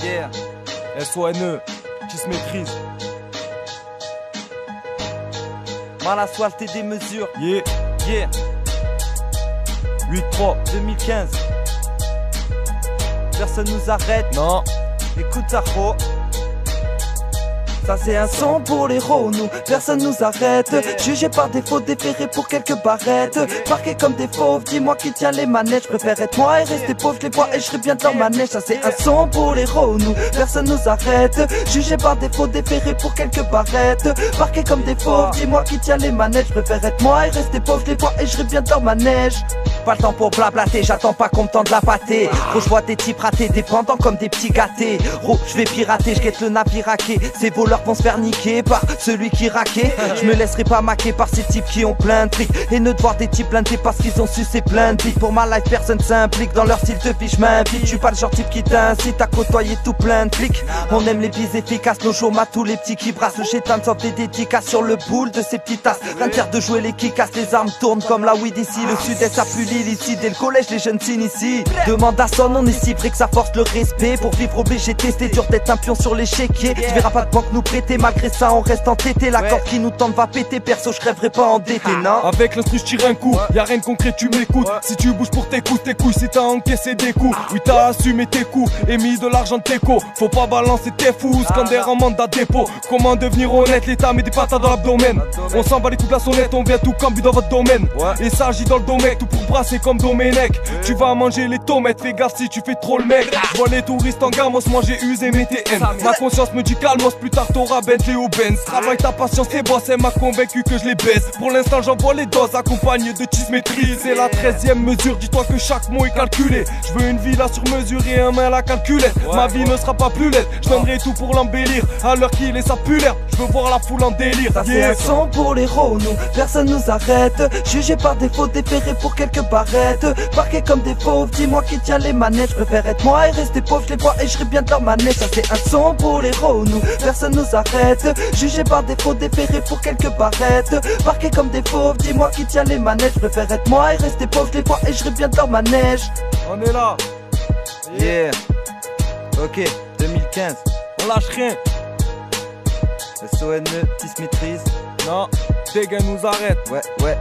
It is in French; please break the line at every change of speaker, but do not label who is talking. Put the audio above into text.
Yeah.
SONE, qui se maîtrise.
Mal asphalté des mesures.
Yeah.
Yeah.
8-3.
2015. Personne nous arrête.
Non.
Écoute ça, gros. Ça c'est un son pour les héros, nous, personne nous arrête. Jugé par défaut, déféré pour quelques barrettes. Parqué comme des fauves, dis-moi qui tient les manettes. Je préfère être moi et rester pauvre, je les vois et je serai bien dans ma neige. Ça c'est un son pour les héros, nous, personne nous arrête. Jugé par défaut, déféré pour quelques barrettes. Parqué comme des fauves, dis-moi qui tient les manettes. Je préfère être moi et rester pauvre, je les vois et je serai bien dans ma neige. Pas le temps pour blablater, j'attends pas qu'on me tende la pâtée. Gros, je vois des types ratés, dépendants comme des petits gâtés. Gros, je vais pirater, je guette le navire hacké. Ces voleurs vont se faire niquer par celui qui raquait. Je me laisserai pas maquer par ces types qui ont plein de tricks. Et ne de voir des types blindés parce qu'ils ont sucé plein de bites. Pour ma life, personne s'implique dans leur style de vie, je m'invite. Je suis pas le genre type qui t'incite à côtoyer tout plein de flics. On aime les bises efficaces, nos chômas, tous les petits qui brassent. Le chétan sauf des dédicaces sur le boule de ces petites tasses. Rien de faire de jouer les kickas, les armes tournent comme la weed ici. Le sud-est a pu ici, dès le collège les jeunes s'initient. Demande à son, on est si vrai que ça force le respect. Pour vivre obligé tester, dur d'être un pion sur l'échiquier. Tu verras pas de banque nous prêter, malgré ça on reste entêté. La corde qui nous tente va péter, perso je crèverai pas endetté, non.
Avec l'instru je tire un coup, y'a rien de concret, tu m'écoutes. Si tu bouges pour tes couilles, si t'as encaissé des coups. Oui t'as assumé tes coups, et mis de l'argent de tes co. Faut pas balancer tes fous, scander en mandat dépôt. Comment devenir honnête, l'état met des patates dans l'abdomen. On s'en bat les coups de la sonnette, on vient tout cambu dans votre domaine. Et ça agit dans le domaine, tout pour brasser comme Domenech. Tu vas manger les tomates, fais gaffe si tu fais trop le mec. Je vois les touristes en gamos, moi j'ai usé mes TN. Ma conscience me dit calmos, plus tard t'auras Bentley ou Benz. Travaille ta patience et bosse, elle m'a convaincu que je les baisse. Pour l'instant j'envoie les doses accompagnées de cheese maîtrise. C'est la 13e mesure, dis-toi que chaque mot est calculé. Je veux une villa sur mesure et un main à la calculette. Ma vie ne sera pas plus laide, je donnerai tout pour l'embellir. À l'heure qu'il est sa pulaire, je veux voir la foule en délire.
Ça c'est un son pour les héros, nous, personne nous arrête. Jugé par défaut, déféré pour quelques barrettes. Parqué comme des fauves, dis-moi qui tient les manettes. Je préfère être moi et rester pauvre, je les vois et je serai bien dans ma neige. Ça c'est un son pour les héros, nous, personne nous arrête. Jugé par défaut, déféré pour quelques barrettes. Parqué comme des fauves, dis-moi qui tient les manettes. Je préfère être moi et rester pauvre, je les vois et je serai bien dans ma neige.
On est là.
Yeah. Ok, 2015.
On lâche rien.
SONE, qui se maîtrise.
Non, des gars nous arrêtent.
Ouais, ouais.